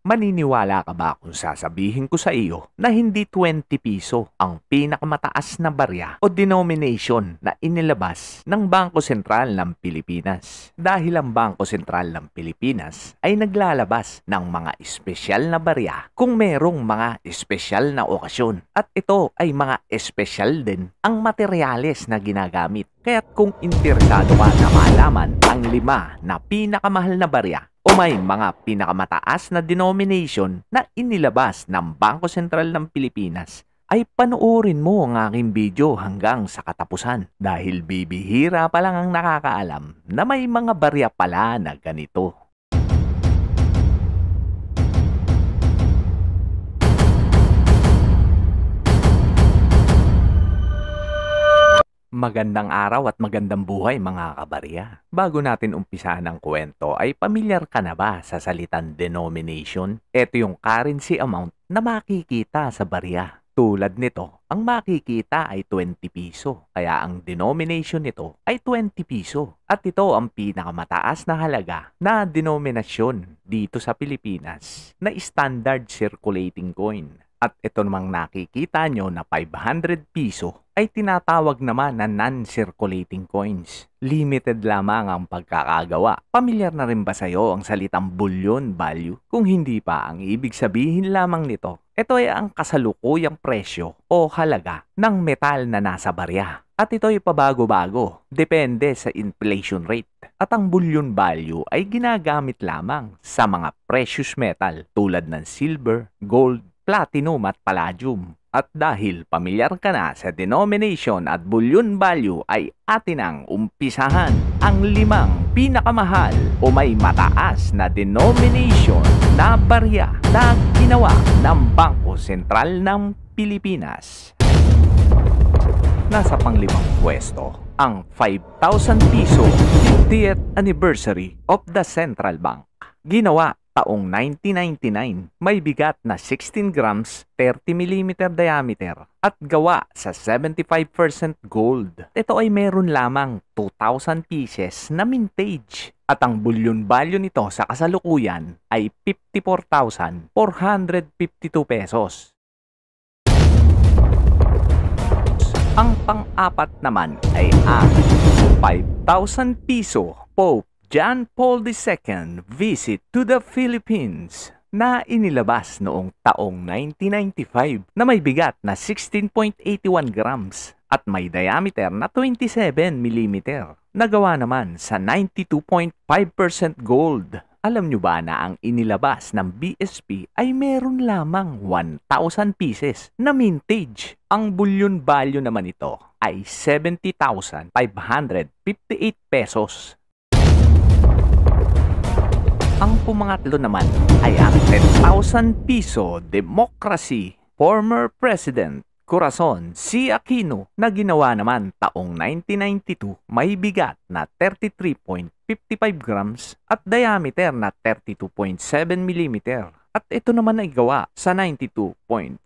Maniniwala ka ba kung sasabihin ko sa iyo na hindi 20 piso ang pinakamataas na barya o denomination na inilabas ng Bangko Sentral ng Pilipinas? Dahil ang Bangko Sentral ng Pilipinas ay naglalabas ng mga espesyal na barya kung merong mga espesyal na okasyon. At ito ay mga espesyal din ang materyales na ginagamit. Kaya't kung interesado ka na malaman ang 5 na pinakamahal na barya o may mga pinakamataas na denomination na inilabas ng Bangko Sentral ng Pilipinas, ay panoorin mo ang aking video hanggang sa katapusan dahil bibihira pa lang ang nakakaalam na may mga barya pala na ganito. Magandang araw at magandang buhay mga kabarya. Bago natin umpisahan ang kwento ay pamilyar ka na ba sa salitang denomination? Ito yung currency amount na makikita sa barya. Tulad nito, ang makikita ay 20 piso. Kaya ang denomination nito ay 20 piso. At ito ang pinakamataas na halaga na denominasyon dito sa Pilipinas na standard circulating coin. At ito namang nakikita nyo na 500 piso ay tinatawag naman na non-circulating coins. Limited lamang ang pagkakagawa. Pamilyar na rin ba sa'yo ang salitang bullion value? Kung hindi pa, ang ibig sabihin lamang nito, ito ay ang kasalukuyang presyo o halaga ng metal na nasa barya. At ito ay pabago-bago, depende sa inflation rate. At ang bullion value ay ginagamit lamang sa mga precious metal tulad ng silver, gold, platinum at palladium. At dahil pamilyar ka na sa denomination at bullion value ay atin ang umpisahan ang 5 pinakamahal o may mataas na denomination na barya na ginawa ng Bangko Sentral ng Pilipinas. Nasa pang-5 pwesto ang 5,000 piso 50th anniversary of the Central Bank. Ginawa taong 1999, may bigat na 16 grams, 30 mm diameter at gawa sa 75% gold. Ito ay meron lamang 2,000 pieces na mintage at ang bullion value nito sa kasalukuyan ay 54,452 pesos. Ang pang-apat naman ay ang 5,000 piso Pope John Paul II visit to the Philippines na inilabas noong taong 1995 na may bigat na 16.81 grams at may diameter na 27 mm. Nagawa naman sa 92.5% gold. Alam nyo ba na ang inilabas ng BSP ay meron lamang 1,000 pieces na mintage? Ang bullion value naman ito ay 70,558 pesos. Ang pumangatlo naman ay ang 10,000 piso Democracy former President Corazon C. Aquino na ginawa naman taong 1992, may bigat na 33.55 grams at diameter na 32.7 mm. At ito naman ay gawa sa 92.5%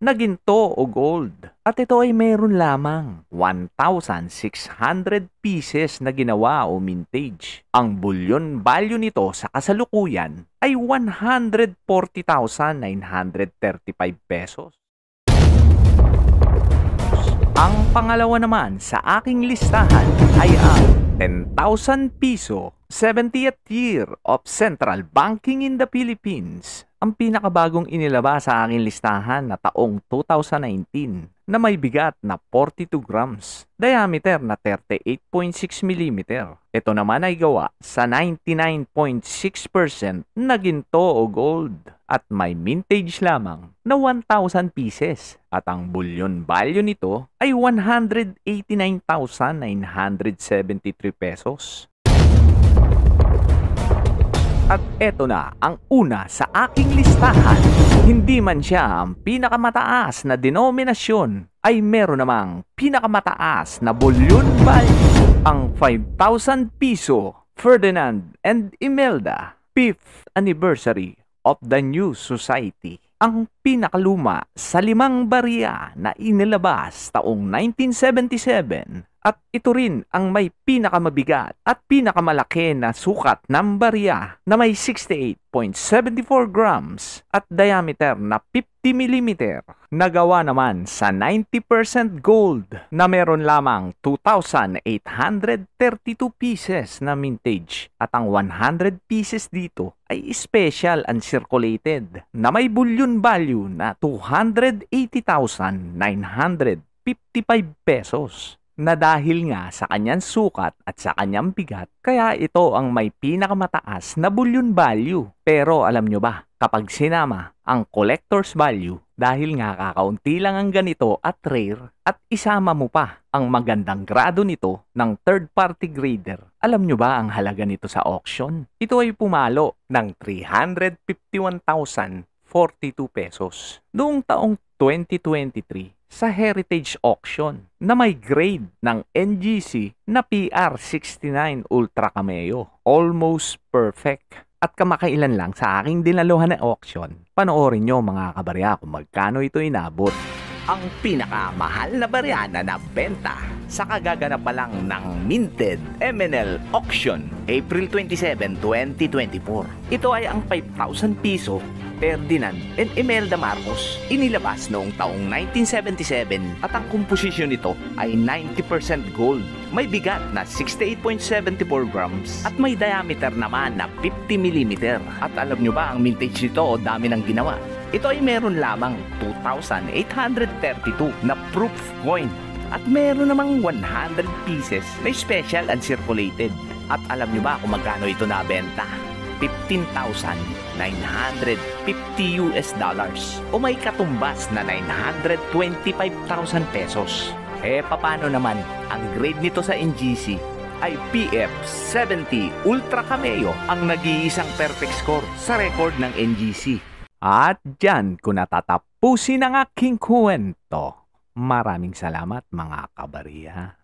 na ginto o gold. At ito ay meron lamang 1,600 pieces na ginawa o mintage. Ang bullion value nito sa kasalukuyan ay 140,935 pesos. Ang pangalawa naman sa aking listahan ay ang 10,000 piso 70th year of central banking in the Philippines. Ang pinakabagong inilabas sa aking listahan na taong 2019 na may bigat na 42 grams, diameter na 38.6 mm. Ito naman ay gawa sa 99.6% na ginto o gold at may mintage lamang na 1,000 pieces. At ang bullion value nito ay 189,973 pesos. At eto na ang una sa aking listahan. Hindi man siya ang pinakamataas na denominasyon, ay meron namang pinakamataas na bullion value. Ang 5,000 piso Ferdinand and Imelda 5th anniversary of the New Society. Ang pinakaluma sa 5 barya na inilabas taong 1977 At ito rin ang may pinakamabigat at pinakamalaki na sukat ng barya na may 68.74 grams at diameter na 50 mm. Nagawa naman sa 90% gold na meron lamang 2,832 pieces na mintage at ang 100 pieces dito ay special and circulated na may bullion value na 280,955 pesos. Na dahil nga sa kanyang sukat at sa kanyang bigat, kaya ito ang may pinakamataas na bullion value. Pero alam nyo ba, kapag sinama ang collector's value, dahil nga kakaunti lang ang ganito at rare, at isama mo pa ang magandang grado nito ng third-party grader, alam nyo ba ang halaga nito sa auction? Ito ay pumalo ng 351,042 pesos noong taong 2023 sa Heritage Auction na may grade ng NGC na PR69 Ultra Cameo. Almost perfect. At kamakailan lang sa aking dinaluhan na auction, panoorin nyo mga kabarya kung magkano ito inabot. Ang pinakamahal na barya na nabenta sa kagaganap pa lang ng Minted MNL Auction April 27, 2024. Ito ay ang 5,000 piso Ferdinand and Imelda Marcos, inilabas noong taong 1977 at ang komposisyon nito ay 90% gold. May bigat na 68.74 grams at may diameter naman na 50 mm. At alam nyo ba ang mintage nito o dami ng ginawa? Ito ay meron lamang 2,832 na proof coin at meron namang 100 pieces na special and circulated. At alam nyo ba kung magkano ito nabenta? $15,950 o may katumbas na 925,000 pesos. Paano naman ang grade nito sa NGC ay PF70 Ultra Cameo ang nag-iisang perfect score sa record ng NGC. At dyan ko natatapusin ang aking kwento. Maraming salamat mga kabarya.